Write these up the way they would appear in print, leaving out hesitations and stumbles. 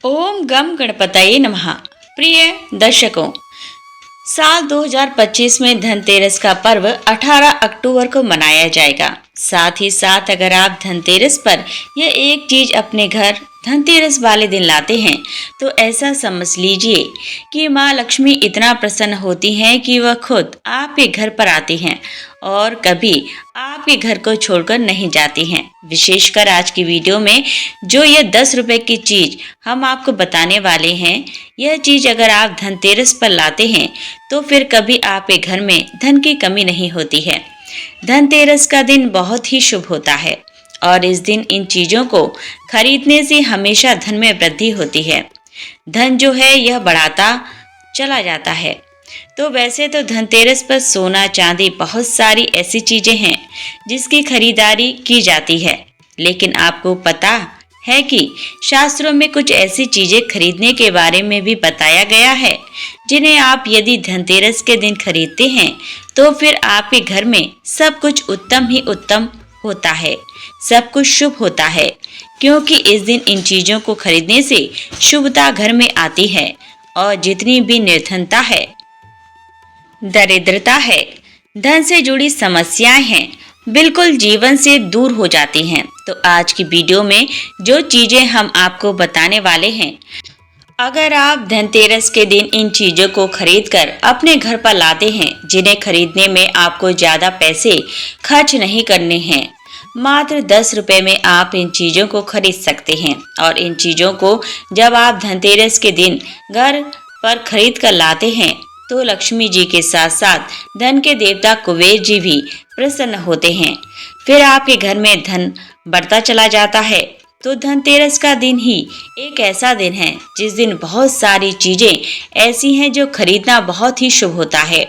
ओम गम गणपतये नमः। प्रिय दर्शकों, साल 2025 में धनतेरस का पर्व 18 अक्टूबर को मनाया जाएगा। साथ ही साथ अगर आप धनतेरस पर यह एक चीज अपने घर धनतेरस वाले दिन लाते हैं तो ऐसा समझ लीजिए कि माँ लक्ष्मी इतना प्रसन्न होती हैं कि वह खुद आपके घर पर आती हैं और कभी आपके घर को छोड़कर नहीं जाती हैं। विशेषकर आज की वीडियो में जो यह 10 रुपए की चीज हम आपको बताने वाले हैं, यह चीज अगर आप धनतेरस पर लाते हैं तो फिर कभी आपके घर में धन की कमी नहीं होती है। धनतेरस का दिन बहुत ही शुभ होता है और इस दिन इन चीजों को खरीदने से हमेशा धन में वृद्धि होती है। धन जो है यह बढ़ाता चला जाता है। तो वैसे तो धनतेरस पर सोना चांदी बहुत सारी ऐसी चीजें हैं जिसकी खरीदारी की जाती है, लेकिन आपको पता है कि शास्त्रों में कुछ ऐसी चीजें खरीदने के बारे में भी बताया गया है जिन्हें आप यदि धनतेरस के दिन खरीदते हैं तो फिर आपके घर में सब कुछ उत्तम ही उत्तम होता है, सब कुछ शुभ होता है, क्योंकि इस दिन इन चीजों को खरीदने से शुभता घर में आती है और जितनी भी निर्धनता है, दरिद्रता है, धन से जुड़ी समस्याएं हैं, बिल्कुल जीवन से दूर हो जाती हैं। तो आज की वीडियो में जो चीजें हम आपको बताने वाले हैं, अगर आप धनतेरस के दिन इन चीजों को खरीदकर अपने घर पर लाते हैं, जिन्हें खरीदने में आपको ज्यादा पैसे खर्च नहीं करने हैं, मात्र 10 रुपए में आप इन चीजों को खरीद सकते हैं। और इन चीजों को जब आप धनतेरस के दिन घर पर खरीद कर लाते हैं तो लक्ष्मी जी के साथ साथ धन के देवता कुबेर जी भी प्रसन्न होते हैं। फिर आपके घर में धन बढ़ता चला जाता है। तो धनतेरस का दिन ही एक ऐसा दिन है जिस दिन बहुत सारी चीजें ऐसी हैं जो खरीदना बहुत ही शुभ होता है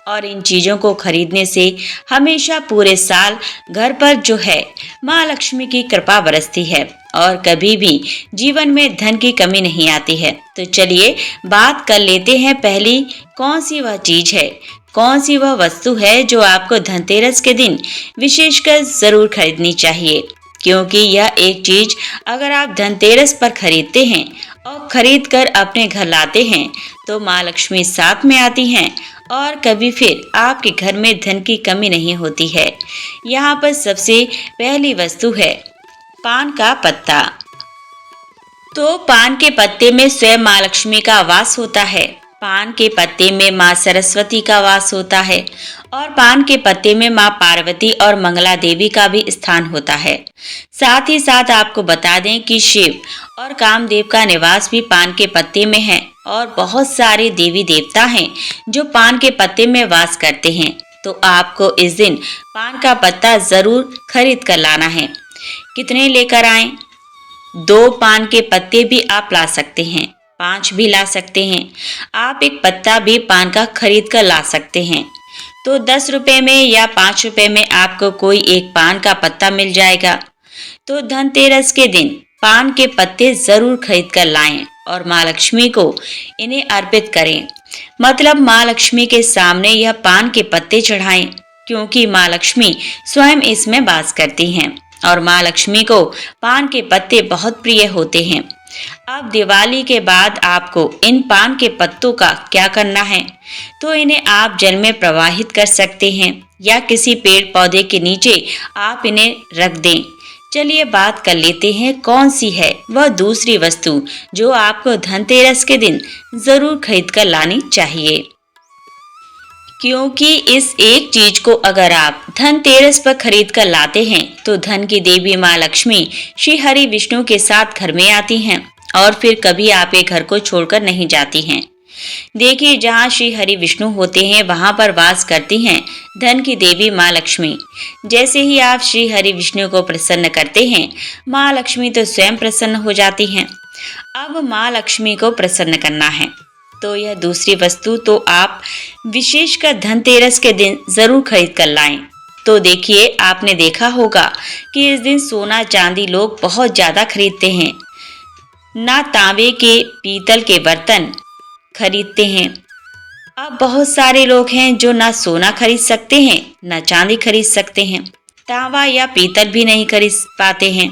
और इन चीजों को खरीदने से हमेशा पूरे साल घर पर जो है माँ लक्ष्मी की कृपा बरसती है और कभी भी जीवन में धन की कमी नहीं आती है। तो चलिए बात कर लेते हैं पहली कौन सी वह चीज है, कौन सी वह वस्तु है जो आपको धनतेरस के दिन विशेषकर जरूर खरीदनी चाहिए, क्योंकि यह एक चीज अगर आप धनतेरस पर खरीदते हैं और खरीद कर अपने घर लाते हैं तो माँ लक्ष्मी साथ में आती हैं और कभी फिर आपके घर में धन की कमी नहीं होती है। यहाँ पर सबसे पहली वस्तु है पान का पत्ता। तो पान के पत्ते में स्वयं माँ लक्ष्मी का वास होता है, पान के पत्ते में माँ सरस्वती का वास होता है और पान के पत्ते में माँ पार्वती और मंगला देवी का भी स्थान होता है। साथ ही साथ आपको बता दें कि शिव और कामदेव का निवास भी पान के पत्ते में है और बहुत सारे देवी देवता हैं जो पान के पत्ते में वास करते हैं। तो आपको इस दिन पान का पत्ता जरूर खरीद कर लाना है। कितने लेकर आएं? 2 पान के पत्ते भी आप ला सकते हैं, 5 भी ला सकते हैं। आप एक पत्ता भी पान का खरीद कर ला सकते हैं। तो 10 रुपए में या 5 रुपए में आपको कोई एक पान का पत्ता मिल जाएगा। तो धनतेरस के दिन पान के पत्ते जरूर खरीद कर लाएं और माँ लक्ष्मी को इन्हें अर्पित करें, मतलब माँ लक्ष्मी के सामने यह पान के पत्ते चढ़ाएं, क्योंकि माँ लक्ष्मी स्वयं इसमें वास करती हैं और माँ लक्ष्मी को पान के पत्ते बहुत प्रिय होते हैं। अब दिवाली के बाद आपको इन पान के पत्तों का क्या करना है, तो इन्हें आप जल में प्रवाहित कर सकते हैं या किसी पेड़ पौधे के नीचे आप इन्हें रख दें। चलिए बात कर लेते हैं कौन सी है वह दूसरी वस्तु जो आपको धनतेरस के दिन जरूर खरीद कर लानी चाहिए, क्योंकि इस एक चीज को अगर आप धनतेरस पर खरीद कर लाते हैं तो धन की देवी माँ लक्ष्मी श्री हरि विष्णु के साथ घर में आती हैं और फिर कभी आपके घर को छोड़कर नहीं जाती हैं। देखिए, जहाँ श्री हरि विष्णु होते हैं वहां पर वास करती हैं धन की देवी माँ लक्ष्मी। जैसे ही आप श्री हरि विष्णु को प्रसन्न करते हैं, माँ लक्ष्मी तो स्वयं प्रसन्न हो जाती हैं। अब माँ लक्ष्मी को प्रसन्न करना है तो यह दूसरी वस्तु तो आप विशेषकर धनतेरस के दिन जरूर खरीद कर लाएं। तो देखिए, आपने देखा होगा कि इस दिन सोना चांदी लोग बहुत ज्यादा खरीदते हैं, ना तांबे के पीतल के बर्तन खरीदते हैं। अब बहुत सारे लोग हैं जो ना सोना खरीद सकते हैं ना चांदी खरीद सकते हैं, तांबा या पीतल भी नहीं खरीद पाते हैं।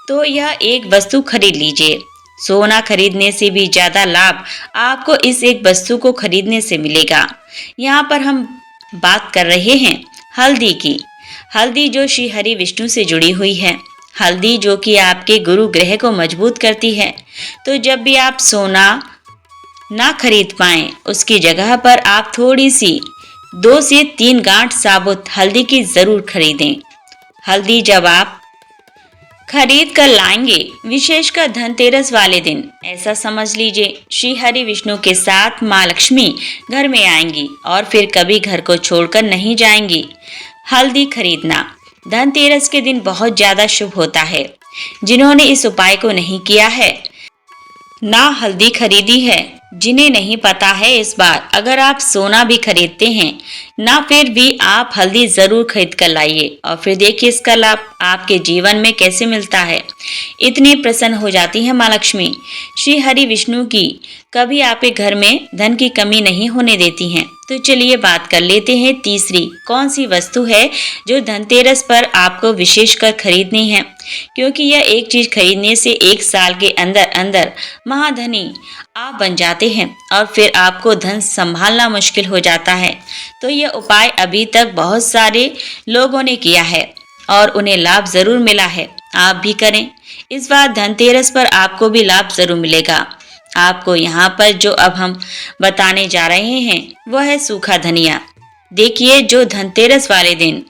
तो यह एक वस्तु खरीद लीजिए सोना खरीदने से भी ज्यादा लाभ आपको इस एक वस्तु को खरीदने से मिलेगा। यहाँ पर हम बात कर रहे हैं हल्दी की। हल्दी जो श्री हरि विष्णु से जुड़ी हुई है। हल्दी जो कि आपके गुरु ग्रह को मजबूत करती है। तो जब भी आप सोना ना खरीद पाएं, उसकी जगह पर आप थोड़ी सी 2 से 3 गांठ साबुत हल्दी की जरूर खरीदें। हल्दी जब आप खरीद कर लाएंगे, विशेषकर धनतेरस वाले दिन, ऐसा समझ लीजिए श्री हरि विष्णु के साथ माँ लक्ष्मी घर में आएंगी और फिर कभी घर को छोड़कर नहीं जाएंगी। हल्दी खरीदना धनतेरस के दिन बहुत ज्यादा शुभ होता है। जिन्होंने इस उपाय को नहीं किया है, ना हल्दी खरीदी है, जिन्हें नहीं पता है, इस बार अगर आप सोना भी खरीदते हैं ना, फिर भी आप हल्दी जरूर खरीद कर लाइए और फिर देखिए इसका लाभ आपके जीवन में कैसे मिलता है। इतनी प्रसन्न हो जाती है माँ लक्ष्मी श्री हरि विष्णु की, कभी आपके घर में धन की कमी नहीं होने देती हैं। तो चलिए बात कर लेते हैं तीसरी कौन सी वस्तु है जो धनतेरस पर आपको विशेषकर खरीदनी है, क्योंकि यह एक चीज खरीदने से 1 साल के अंदर अंदर महाधनी आप बन जाते हैं और फिर आपको धन संभालना मुश्किल हो जाता है। तो यह उपाय अभी तक बहुत सारे लोगों ने किया है और उन्हें लाभ जरूर मिला है। आप भी करें, इस बार धनतेरस पर आपको भी लाभ जरूर मिलेगा। आपको यहाँ पर जो अब हम बताने जा रहे हैं वह है सूखा धनिया। देखिए, जो धनतेरस वाले दिन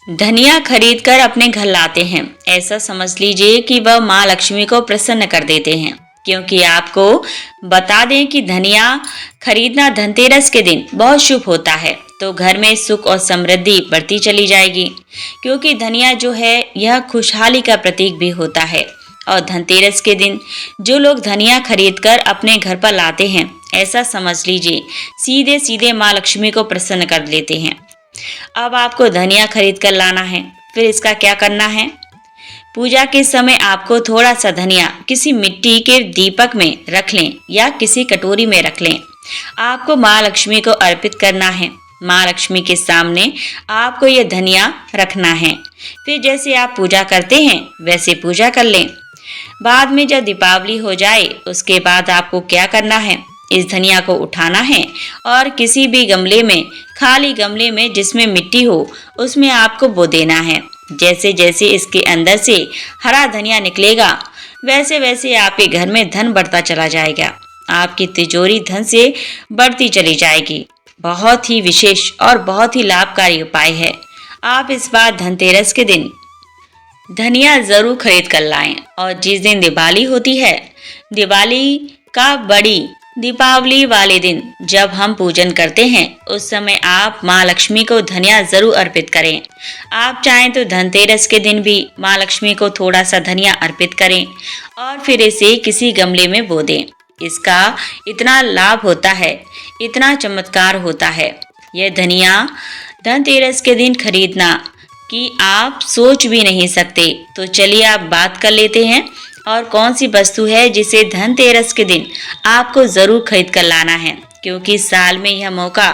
धनिया खरीद कर अपने घर लाते हैं, ऐसा समझ लीजिए कि वह माँ लक्ष्मी को प्रसन्न कर देते हैं। क्योंकि आपको बता दें कि धनिया खरीदना धनतेरस के दिन बहुत शुभ होता है, तो घर में सुख और समृद्धि बढ़ती चली जाएगी। क्योंकि धनिया जो है यह खुशहाली का प्रतीक भी होता है और धनतेरस के दिन जो लोग धनिया खरीदकर अपने घर पर लाते हैं, ऐसा समझ लीजिए सीधे सीधे माँ लक्ष्मी को प्रसन्न कर लेते हैं। अब आपको धनिया खरीद कर लाना है, फिर इसका क्या करना है। पूजा के समय आपको थोड़ा सा धनिया किसी मिट्टी के दीपक में रख लें या किसी कटोरी में रख लें। आपको माँ लक्ष्मी को अर्पित करना है। माँ लक्ष्मी के सामने आपको यह धनिया रखना है। फिर जैसे आप पूजा करते हैं वैसे पूजा कर लें। बाद में जब दीपावली हो जाए, उसके बाद आपको क्या करना है, इस धनिया को उठाना है और किसी भी गमले में, खाली गमले में जिसमें मिट्टी हो, उसमें आपको बो देना है। जैसे जैसे इसके अंदर से हरा धनिया निकलेगा, वैसे वैसे आपके घर में धन बढ़ता चला जाएगा। आपकी तिजोरी धन से बढ़ती चली जाएगी। बहुत ही विशेष और बहुत ही लाभकारी उपाय है। आप इस बार धनतेरस के दिन धनिया जरूर खरीद कर लाएं। और जिस दिन दिवाली होती है, दिवाली का बड़ी दीपावली वाले दिन जब हम पूजन करते हैं, उस समय आप माँ लक्ष्मी को धनिया जरूर अर्पित करें। आप चाहें तो धनतेरस के दिन भी माँ लक्ष्मी को थोड़ा सा धनिया अर्पित करें और फिर इसे किसी गमले में बो दें। इसका इतना लाभ होता है, इतना चमत्कार होता है। यह धनिया धनतेरस के दिन खरीदना कि आप सोच भी नहीं सकते। तो चलिए आप बात कर लेते हैं और कौन सी वस्तु है जिसे धनतेरस के दिन आपको जरूर खरीद कर लाना है, क्योंकि साल में यह मौका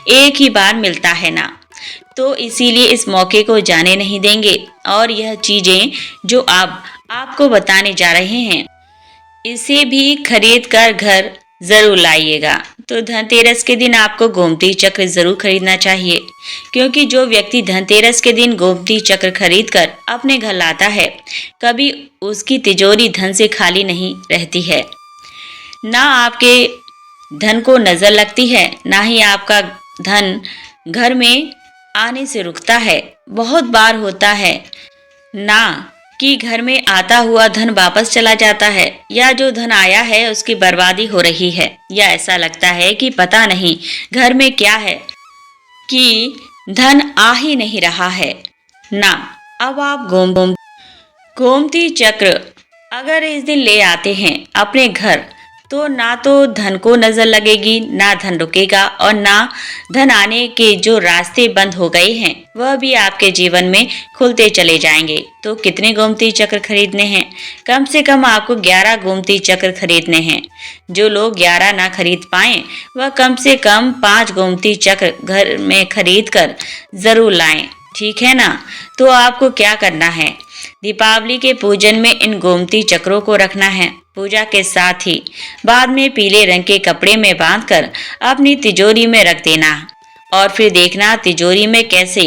एक ही बार मिलता है ना, तो इसीलिए इस मौके को जाने नहीं देंगे। और यह चीजें जो आप आपको बताने जा रहे हैं, इसे भी खरीद कर घर जरूर लाइएगा। तो धनतेरस के दिन आपको गोमती चक्र जरूर खरीदना चाहिए, क्योंकि जो व्यक्ति धनतेरस के दिन गोमती चक्र खरीद कर अपने घर लाता है, कभी उसकी तिजोरी धन से खाली नहीं रहती है। ना आपके धन को नजर लगती है, ना ही आपका धन घर में आने से रुकता है। बहुत बार होता है ना कि घर में आता हुआ धन वापस चला जाता है, या जो धन आया है उसकी बर्बादी हो रही है, या ऐसा लगता है कि पता नहीं घर में क्या है कि धन आ ही नहीं रहा है ना। अब आप गोमती चक्र अगर इस दिन ले आते हैं अपने घर, तो ना तो धन को नजर लगेगी, ना धन रुकेगा, और ना धन आने के जो रास्ते बंद हो गए हैं वह भी आपके जीवन में खुलते चले जाएंगे। तो कितने गोमती चक्र खरीदने हैं? कम से कम आपको 11 गोमती चक्र खरीदने हैं। जो लोग 11 ना खरीद पाए, वह कम से कम 5 गोमती चक्र घर में खरीद कर जरूर लाएं। ठीक है ना। तो आपको क्या करना है, दीपावली के पूजन में इन गोमती चक्रों को रखना है। पूजा के साथ ही बाद में पीले रंग के कपड़े में बांधकर अपनी तिजोरी में रख देना और फिर देखना तिजोरी में कैसे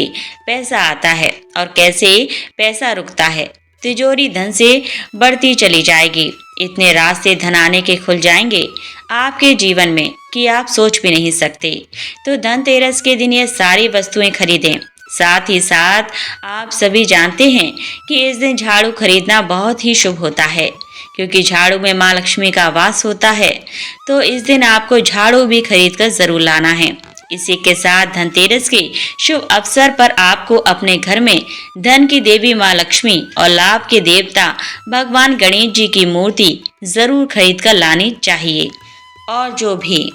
पैसा आता है और कैसे पैसा रुकता है। तिजोरी धन से बढ़ती चली जाएगी। इतने रास्ते धन आने के खुल जाएंगे आपके जीवन में कि आप सोच भी नहीं सकते। तो धनतेरस के दिन ये सारी वस्तुएं खरीदें। साथ ही साथ आप सभी जानते हैं कि इस दिन झाड़ू खरीदना बहुत ही शुभ होता है, क्योंकि झाड़ू में माँ लक्ष्मी का वास होता है। तो इस दिन आपको झाड़ू भी खरीद कर जरूर लाना है। इसी के साथ धनतेरस के शुभ अवसर पर आपको अपने घर में धन की देवी माँ लक्ष्मी और लाभ के देवता भगवान गणेश जी की मूर्ति जरूर खरीद कर लानी चाहिए। और जो भी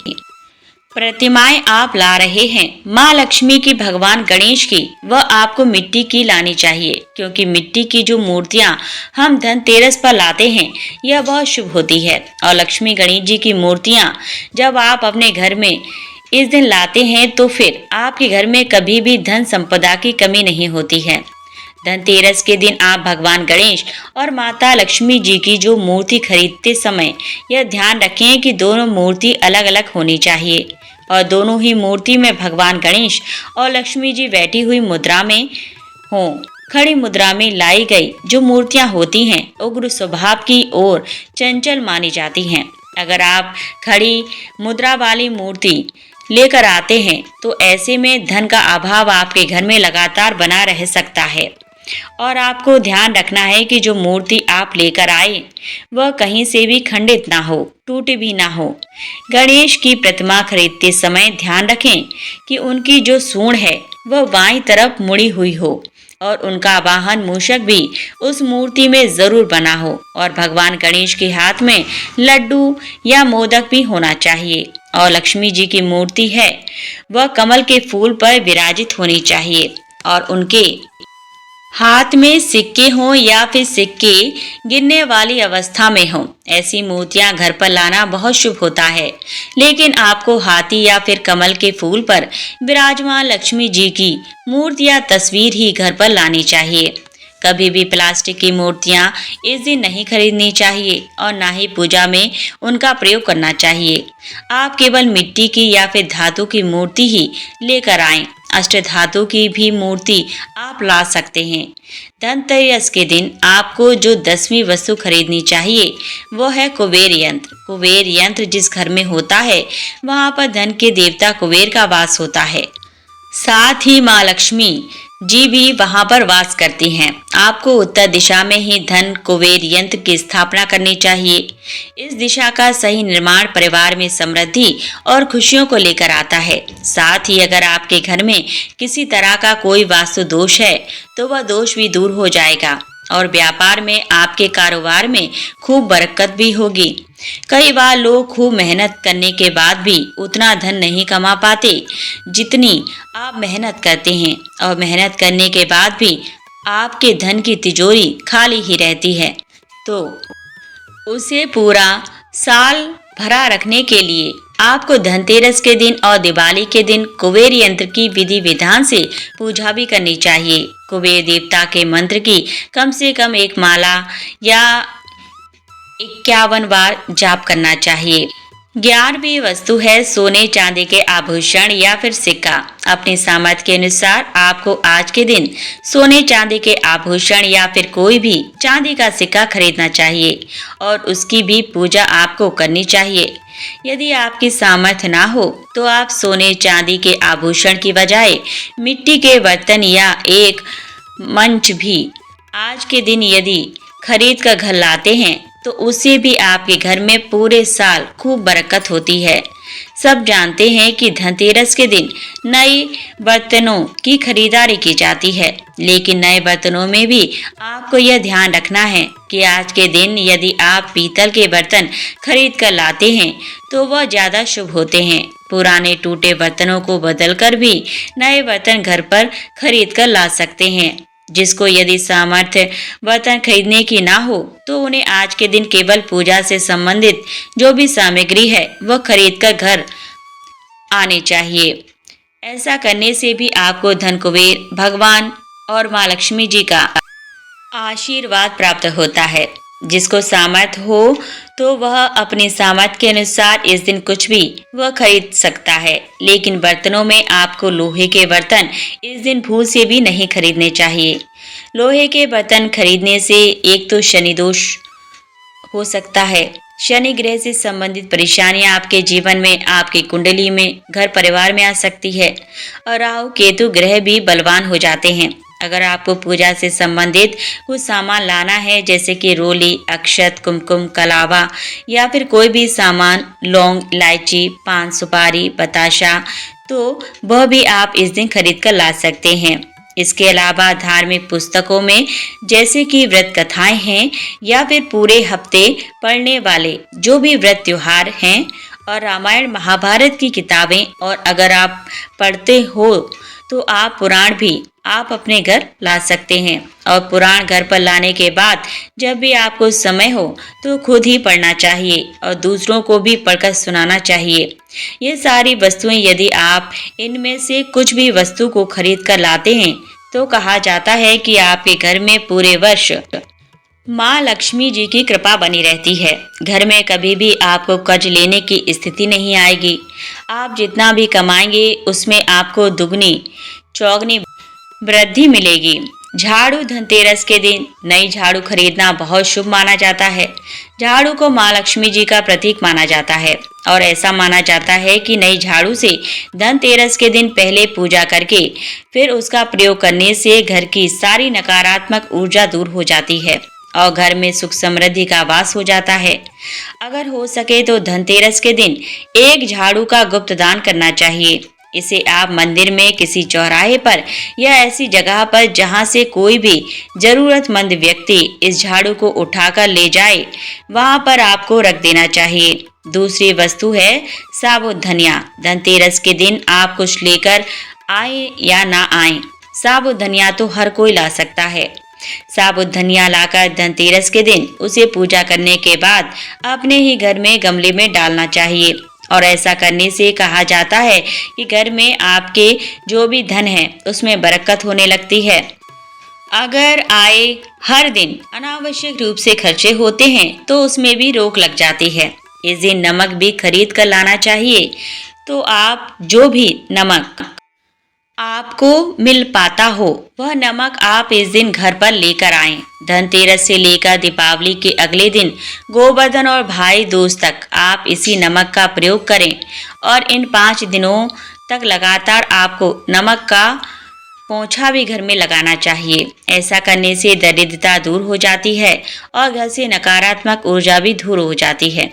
प्रतिमाएं आप ला रहे हैं माँ लक्ष्मी की, भगवान गणेश की, वह आपको मिट्टी की लानी चाहिए, क्योंकि मिट्टी की जो मूर्तियां हम धनतेरस पर लाते हैं यह बहुत शुभ होती है। और लक्ष्मी गणेश जी की मूर्तियां जब आप अपने घर में इस दिन लाते हैं तो फिर आपके घर में कभी भी धन संपदा की कमी नहीं होती है। धनतेरस के दिन आप भगवान गणेश और माता लक्ष्मी जी की जो मूर्ति खरीदते समय यह ध्यान रखें कि दोनों मूर्ति अलग अलग होनी चाहिए और दोनों ही मूर्ति में भगवान गणेश और लक्ष्मी जी बैठी हुई मुद्रा में हों। खड़ी मुद्रा में लाई गई जो मूर्तियां होती हैं उग्र स्वभाव की ओर चंचल मानी जाती हैं। अगर आप खड़ी मुद्रा वाली मूर्ति लेकर आते हैं तो ऐसे में धन का अभाव आपके घर में लगातार बना रह सकता है। और आपको ध्यान रखना है कि जो मूर्ति आप लेकर आए वह कहीं से भी खंडित ना हो, टूटी भी ना हो। गणेश की प्रतिमा खरीदते समय ध्यान रखें कि उनकी जो सूंड है वह बाईं तरफ मुड़ी हुई हो और उनका वाहन मूषक भी उस मूर्ति में जरूर बना हो। और भगवान गणेश के हाथ में लड्डू या मोदक भी होना चाहिए। और लक्ष्मी जी की मूर्ति है वह कमल के फूल पर विराजित होनी चाहिए और उनके हाथ में सिक्के हों या फिर सिक्के गिरने वाली अवस्था में हों। ऐसी मूर्तियां घर पर लाना बहुत शुभ होता है, लेकिन आपको हाथी या फिर कमल के फूल पर विराजमान लक्ष्मी जी की मूर्ति या तस्वीर ही घर पर लानी चाहिए। कभी भी प्लास्टिक की मूर्तियां इस दिन नहीं खरीदनी चाहिए और ना ही पूजा में उनका प्रयोग करना चाहिए। आप केवल मिट्टी की या फिर धातु की मूर्ति ही लेकर आएं। अष्ट धातु की भी मूर्ति आप ला सकते हैं। धनतेरस के दिन आपको जो 10वीं वस्तु खरीदनी चाहिए वो है कुबेर यंत्र। कुबेर यंत्र जिस घर में होता है वहाँ पर धन के देवता कुबेर का वास होता है। साथ ही माँ लक्ष्मी जी भी वहां पर वास करती हैं। आपको उत्तर दिशा में ही धन कुबेर यंत्र की स्थापना करनी चाहिए। इस दिशा का सही निर्माण परिवार में समृद्धि और खुशियों को लेकर आता है। साथ ही अगर आपके घर में किसी तरह का कोई वास्तु दोष है तो वह दोष भी दूर हो जाएगा और व्यापार में, आपके कारोबार में खूब बरकत भी होगी। कई बार लोग खूब मेहनत करने के बाद भी उतना धन नहीं कमा पाते जितनी आप मेहनत करते हैं, और मेहनत करने के बाद भी आपके धन की तिजोरी खाली ही रहती है। तो उसे पूरा साल भरा रखने के लिए आपको धनतेरस के दिन और दिवाली के दिन कुबेर यंत्र की विधि विधान से पूजा भी करनी चाहिए। कुबेर देवता के मंत्र की कम से कम एक माला या 51 बार जाप करना चाहिए। 11वीं वस्तु है सोने चांदी के आभूषण या फिर सिक्का। अपनी सामर्थ्य के अनुसार आपको आज के दिन सोने चांदी के आभूषण या फिर कोई भी चांदी का सिक्का खरीदना चाहिए और उसकी भी पूजा आपको करनी चाहिए। यदि आपकी सामर्थ्य ना हो तो आप सोने चांदी के आभूषण की बजाय मिट्टी के बर्तन या एक मंच भी आज के दिन यदि खरीद कर घर लाते हैं तो उससे भी आपके घर में पूरे साल खूब बरकत होती है। सब जानते हैं कि धनतेरस के दिन नए बर्तनों की खरीदारी की जाती है, लेकिन नए बर्तनों में भी आपको यह ध्यान रखना है कि आज के दिन यदि आप पीतल के बर्तन खरीद कर लाते हैं तो वह ज्यादा शुभ होते हैं। पुराने टूटे बर्तनों को बदलकर भी नए बर्तन घर पर खरीद कर ला सकते हैं। जिसको यदि सामर्थ्य बर्तन खरीदने की ना हो तो उन्हें आज के दिन केवल पूजा से संबंधित जो भी सामग्री है वह खरीद कर घर आने चाहिए। ऐसा करने से भी आपको धन कुबेर भगवान और माँ लक्ष्मी जी का आशीर्वाद प्राप्त होता है। जिसको सामर्थ्य हो तो वह अपने सामर्थ्य के अनुसार इस दिन कुछ भी वह खरीद सकता है, लेकिन बर्तनों में आपको लोहे के बर्तन इस दिन भूल से भी नहीं खरीदने चाहिए। लोहे के बर्तन खरीदने से एक तो शनि दोष हो सकता है, शनि ग्रह से संबंधित परेशानियां आपके जीवन में, आपकी कुंडली में, घर परिवार में आ सकती है, और राहु केतु ग्रह भी बलवान हो जाते हैं। अगर आपको पूजा से संबंधित कुछ सामान लाना है, जैसे कि रोली, अक्षत, कुमकुम, कलावा या फिर कोई भी सामान, लौंग, इलायची, पान सुपारी, बताशा, तो वह भी आप इस दिन खरीद कर ला सकते हैं। इसके अलावा धार्मिक पुस्तकों में, जैसे कि व्रत कथाएं हैं या फिर पूरे हफ्ते पढ़ने वाले जो भी व्रत त्योहार हैं, और रामायण महाभारत की किताबें, और अगर आप पढ़ते हो तो आप पुराण भी आप अपने घर ला सकते हैं। और पुराण घर पर लाने के बाद जब भी आपको समय हो तो खुद ही पढ़ना चाहिए और दूसरों को भी पढ़कर सुनाना चाहिए। ये सारी वस्तुएं यदि आप इनमें से कुछ भी वस्तु को खरीद कर लाते हैं तो कहा जाता है कि आपके घर में पूरे वर्ष माँ लक्ष्मी जी की कृपा बनी रहती है। घर में कभी भी आपको कर्ज लेने की स्थिति नहीं आएगी। आप जितना भी कमाएंगे उसमें आपको दुगनी चौगनी वृद्धि मिलेगी। झाड़ू, धनतेरस के दिन नई झाड़ू खरीदना बहुत शुभ माना जाता है। झाड़ू को माँ लक्ष्मी जी का प्रतीक माना जाता है और ऐसा माना जाता है कि नई झाड़ू से धनतेरस के दिन पहले पूजा करके फिर उसका प्रयोग करने से घर की सारी नकारात्मक ऊर्जा दूर हो जाती है और घर में सुख समृद्धि का वास हो जाता है। अगर हो सके तो धनतेरस के दिन एक झाड़ू का गुप्त दान करना चाहिए। इसे आप मंदिर में, किसी चौराहे पर या ऐसी जगह पर जहां से कोई भी जरूरतमंद व्यक्ति इस झाड़ू को उठाकर ले जाए, वहां पर आपको रख देना चाहिए। दूसरी वस्तु है साबुत धनिया। धनतेरस के दिन आप कुछ लेकर आए या ना आए, साबुत धनिया तो हर कोई ला सकता है। साबुत धनिया लाकर धनतेरस के दिन उसे पूजा करने के बाद अपने ही घर में गमले में डालना चाहिए और ऐसा करने से कहा जाता है कि घर में आपके जो भी धन है उसमें बरकत होने लगती है। अगर आए हर दिन अनावश्यक रूप से खर्चे होते हैं तो उसमें भी रोक लग जाती है। इस दिन नमक भी खरीद कर लाना चाहिए। तो आप जो भी नमक आपको मिल पाता हो वह नमक आप इस दिन घर पर लेकर आएं। धनतेरस से लेकर दीपावली के अगले दिन गोवर्धन और भाई दूज तक आप इसी नमक का प्रयोग करें और इन 5 दिनों तक लगातार आपको नमक का पोंछा भी घर में लगाना चाहिए। ऐसा करने से दरिद्रता दूर हो जाती है और घर से नकारात्मक ऊर्जा भी दूर हो जाती है।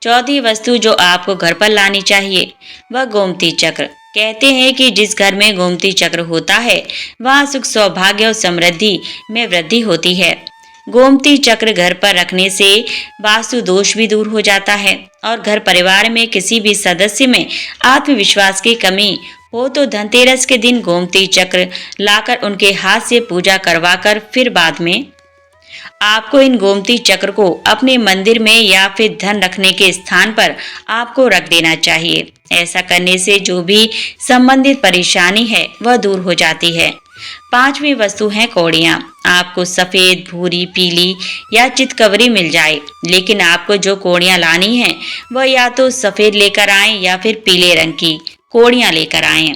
चौथी वस्तु जो आपको घर पर लानी चाहिए वह गोमती चक्र। कहते हैं कि जिस घर में गोमती चक्र होता है वहाँ सुख, सौभाग्य और समृद्धि में वृद्धि होती है। गोमती चक्र घर पर रखने से वास्तु दोष भी दूर हो जाता है और घर परिवार में किसी भी सदस्य में आत्मविश्वास की कमी हो तो धनतेरस के दिन गोमती चक्र लाकर उनके हाथ से पूजा करवाकर फिर बाद में आपको इन गोमती चक्र को अपने मंदिर में या फिर धन रखने के स्थान पर आपको रख देना चाहिए। ऐसा करने से जो भी संबंधित परेशानी है वह दूर हो जाती है। 5वीं वस्तु है कौड़ियाँ। आपको सफेद, भूरी, पीली या चितकबरी मिल जाए, लेकिन आपको जो कौड़ियाँ लानी है वह या तो सफेद लेकर आए या फिर पीले रंग की कौड़ियाँ लेकर आए।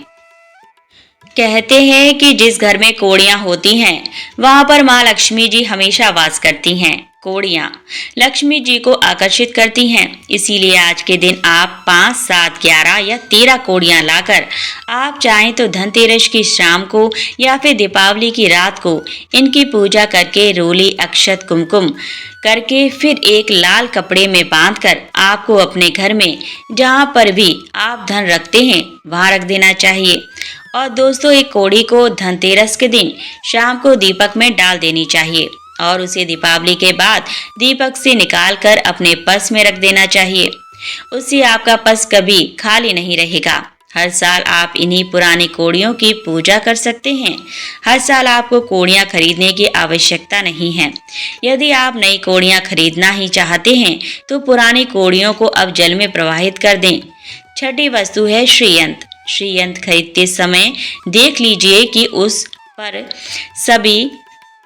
कहते हैं कि जिस घर में कौड़ियाँ होती हैं वहां पर माँ लक्ष्मी जी हमेशा वास करती हैं। कौड़ियाँ लक्ष्मी जी को आकर्षित करती हैं, इसीलिए आज के दिन आप 5, 7, 11 या 13 कौड़ियाँ लाकर आप चाहें तो धनतेरस की शाम को या फिर दीपावली की रात को इनकी पूजा करके रोली, अक्षत, कुमकुम करके फिर एक लाल कपड़े में बांधकर आपको अपने घर में जहाँ पर भी आप धन रखते हैं वहाँ रख देना चाहिए। और दोस्तों, एक कौड़ी को धनतेरस के दिन शाम को दीपक में डाल देनी चाहिए और उसे दीपावली के बाद दीपक से निकालकर अपने पर्स में रख देना चाहिए। उससे आपका पर्स कभी खाली नहीं रहेगा। हर साल आप इन्हीं पुरानी कौड़ियों की पूजा कर सकते हैं। हर साल आपको कौड़ियाँ खरीदने की आवश्यकता नहीं है। यदि आप नई कौड़ियाँ खरीदना ही चाहते हैं तो पुरानी कौड़ियों को अब जल में प्रवाहित कर दें। छठी वस्तु है श्रीयंत्र। श्रीयंत्र खरीदते समय देख लीजिए कि उस पर सभी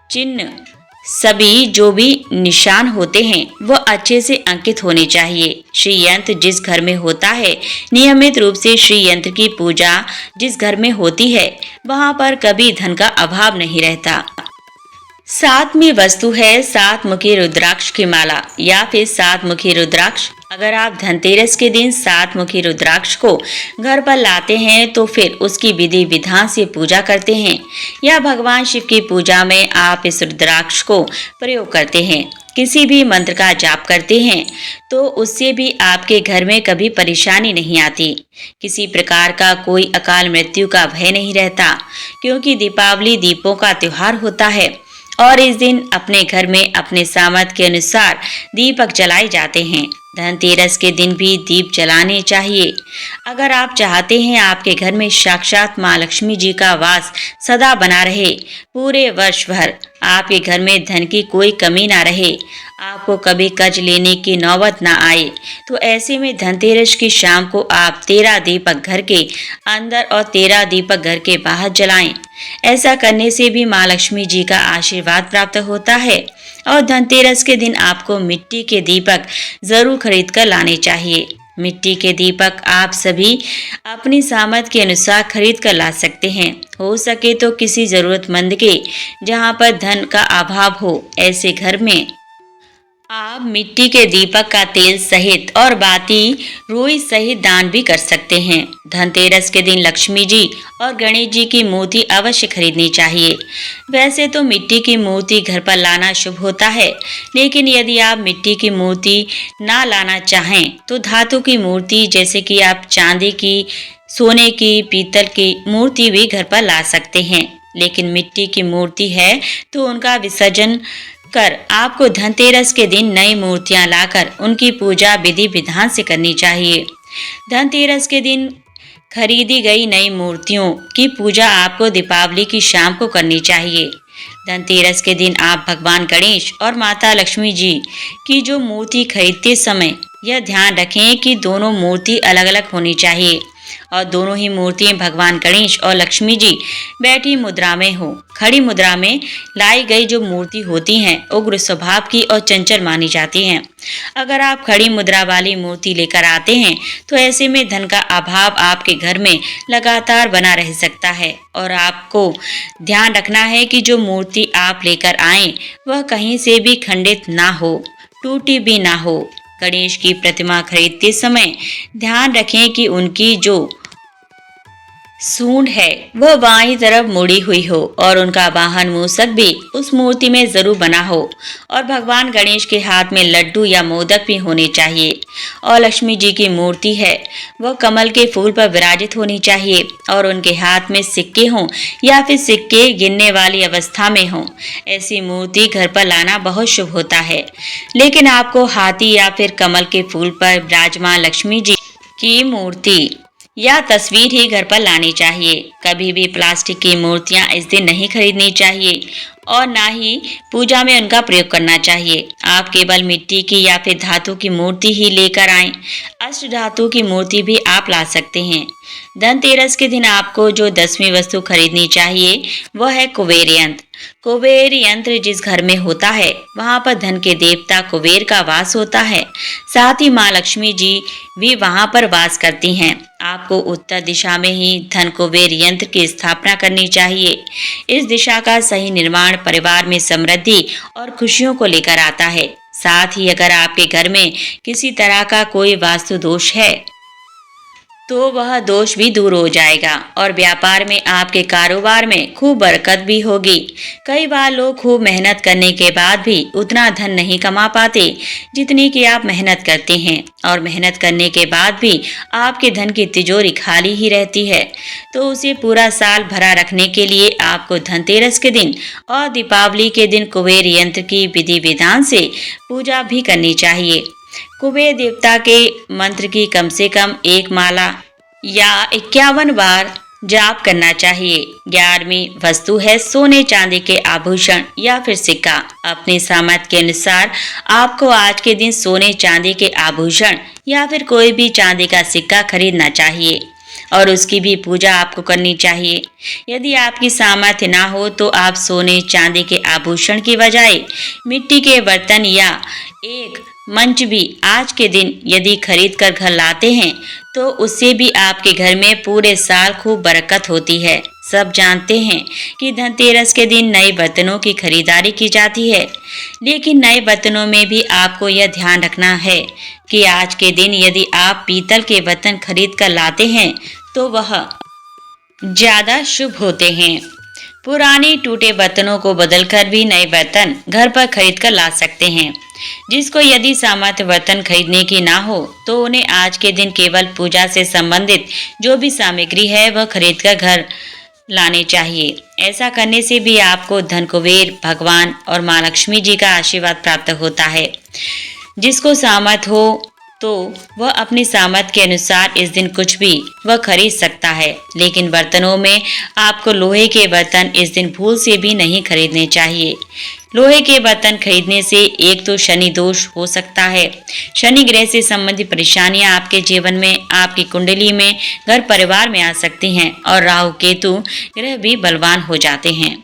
चिन्ह सभी जो भी निशान होते हैं वो अच्छे से अंकित होने चाहिए। श्री यंत्र जिस घर में होता है, नियमित रूप से श्री यंत्र की पूजा जिस घर में होती है, वहाँ पर कभी धन का अभाव नहीं रहता। सातवीं वस्तु है सात मुखी रुद्राक्ष की माला या फिर सात मुखी रुद्राक्ष। अगर आप धनतेरस के दिन सात मुखी रुद्राक्ष को घर पर लाते हैं तो फिर उसकी विधि विधान से पूजा करते हैं या भगवान शिव की पूजा में आप इस रुद्राक्ष को प्रयोग करते हैं, किसी भी मंत्र का जाप करते हैं तो उससे भी आपके घर में कभी परेशानी नहीं आती। किसी प्रकार का कोई अकाल मृत्यु का भय नहीं रहता, क्योंकि दीपावली दीपों का त्योहार होता है और इस दिन अपने घर में अपने सामर्थ्य के अनुसार दीपक जलाए जाते हैं। धनतेरस के दिन भी दीप जलाने चाहिए। अगर आप चाहते हैं आपके घर में साक्षात माँ लक्ष्मी जी का वास सदा बना रहे, पूरे वर्ष भर आपके घर में धन की कोई कमी ना रहे, आपको कभी कर्ज लेने की नौबत ना आए, तो ऐसे में धनतेरस की शाम को आप 13 दीपक घर के अंदर और 13 दीपक घर के बाहर जलाएं। ऐसा करने से भी माँ लक्ष्मी जी का आशीर्वाद प्राप्त होता है। और धनतेरस के दिन आपको मिट्टी के दीपक जरूर खरीद कर लाने चाहिए। मिट्टी के दीपक आप सभी अपनी सामर्थ्य के अनुसार खरीद कर ला सकते हैं। हो सके तो किसी जरूरतमंद के जहां पर धन का अभाव हो, ऐसे घर में आप मिट्टी के दीपक का तेल सहित और बाती रुई सहित दान भी कर सकते हैं। धनतेरस के दिन लक्ष्मी जी और गणेश जी की मूर्ति अवश्य खरीदनी चाहिए। वैसे तो मिट्टी की मूर्ति घर पर लाना शुभ होता है, लेकिन यदि आप मिट्टी की मूर्ति ना लाना चाहें तो धातु की मूर्ति जैसे कि आप चांदी की, सोने की, पीतल की मूर्ति भी घर पर ला सकते हैं। लेकिन मिट्टी की मूर्ति है तो उनका विसर्जन कर आपको धनतेरस के दिन नई मूर्तियां लाकर उनकी पूजा विधि विधान से करनी चाहिए। धनतेरस के दिन खरीदी गई नई मूर्तियों की पूजा आपको दीपावली की शाम को करनी चाहिए। धनतेरस के दिन आप भगवान गणेश और माता लक्ष्मी जी की जो मूर्ति खरीदते समय यह ध्यान रखें कि दोनों मूर्ति अलग अलग होनी चाहिए और दोनों ही मूर्तियां भगवान गणेश और लक्ष्मी जी बैठी मुद्रा में हो। खड़ी मुद्रा में लाई गई जो मूर्ति होती हैं उग्र स्वभाव की और चंचल मानी जाती हैं। अगर आप खड़ी मुद्रा वाली मूर्ति लेकर आते हैं तो ऐसे में धन का अभाव आपके घर में लगातार बना रह सकता है और आपको ध्यान रखना है कि जो मूर्ति आप लेकर आए वह कहीं से भी खंडित ना हो, टूटी भी ना हो। गणेश की प्रतिमा खरीदते समय ध्यान रखें कि उनकी जो सूंड है वह बाईं तरफ मुड़ी हुई हो और उनका वाहन मूषक भी उस मूर्ति में जरूर बना हो और भगवान गणेश के हाथ में लड्डू या मोदक भी होने चाहिए। और लक्ष्मी जी की मूर्ति है वह कमल के फूल पर विराजित होनी चाहिए और उनके हाथ में सिक्के हों या फिर सिक्के गिनने वाली अवस्था में हों। ऐसी मूर्ति घर पर लाना बहुत शुभ होता है। लेकिन आपको हाथी या फिर कमल के फूल पर विराजमान लक्ष्मी जी की मूर्ति या तस्वीर ही घर पर लानी चाहिए। कभी भी प्लास्टिक की मूर्तियां इस दिन नहीं खरीदनी चाहिए और ना ही पूजा में उनका प्रयोग करना चाहिए। आप केवल मिट्टी की या फिर धातु की मूर्ति ही लेकर आएं। अष्ट धातु की मूर्ति भी आप ला सकते हैं। धनतेरस के दिन आपको जो 10वीं वस्तु खरीदनी चाहिए वह है कुबेर यंत्र। कुबेर यंत्र जिस घर में होता है वहां पर धन के देवता कुबेर का वास होता है। साथ ही माँ लक्ष्मी जी भी वहां पर वास करती हैं। आपको उत्तर दिशा में ही धन कुबेर यंत्र की स्थापना करनी चाहिए। इस दिशा का सही निर्माण परिवार में समृद्धि और खुशियों को लेकर आता है। साथ ही अगर आपके घर में किसी तरह का कोई वास्तु दोष है तो वह दोष भी दूर हो जाएगा और व्यापार में, आपके कारोबार में खूब बरकत भी होगी। कई बार लोग खूब मेहनत करने के बाद भी उतना धन नहीं कमा पाते जितनी कि आप मेहनत करते हैं और मेहनत करने के बाद भी आपके धन की तिजोरी खाली ही रहती है। तो उसे पूरा साल भरा रखने के लिए आपको धनतेरस के दिन और दीपावली के दिन कुबेर यंत्र की विधि विधान से पूजा भी करनी चाहिए। कुबेर देवता के मंत्र की कम से कम एक माला या 51 बार जाप करना चाहिए। 11वीं वस्तु है सोने चांदी के आभूषण या फिर सिक्का। अपने सामर्थ्य के अनुसार आपको आज के दिन सोने चांदी के आभूषण या फिर कोई भी चांदी का सिक्का खरीदना चाहिए और उसकी भी पूजा आपको करनी चाहिए। यदि आपकी सामर्थ्य ना हो तो आप सोने चांदी के आभूषण की बजाय मिट्टी के बर्तन या एक मंच भी आज के दिन यदि खरीद कर घर लाते हैं तो उससे भी आपके घर में पूरे साल खूब बरकत होती है। सब जानते हैं कि धनतेरस के दिन नए बर्तनों की खरीदारी की जाती है, लेकिन नए बर्तनों में भी आपको यह ध्यान रखना है कि आज के दिन यदि आप पीतल के बर्तन खरीद कर लाते हैं तो वह ज्यादा शुभ होते हैं। पुराने टूटे बर्तनों को बदलकर भी नए बर्तन घर पर खरीद कर ला सकते हैं। जिसको यदि सामर्थ्य बर्तन खरीदने की ना हो तो उन्हें आज के दिन केवल पूजा से संबंधित जो भी सामग्री है वह खरीद कर घर लाने चाहिए। ऐसा करने से भी आपको धन कुबेर भगवान और माँ लक्ष्मी जी का आशीर्वाद प्राप्त होता है। जिसको सामर्थ्य हो तो वह अपनी सामर्थ्य के अनुसार इस दिन कुछ भी वह खरीद सकता है, लेकिन बर्तनों में आपको लोहे के बर्तन इस दिन भूल से भी नहीं खरीदने चाहिए। लोहे के बर्तन खरीदने से एक तो शनि दोष हो सकता है, शनि ग्रह से संबंधित परेशानियां आपके जीवन में, आपकी कुंडली में, घर परिवार में आ सकती हैं और राहु केतु ग्रह भी बलवान हो जाते हैं।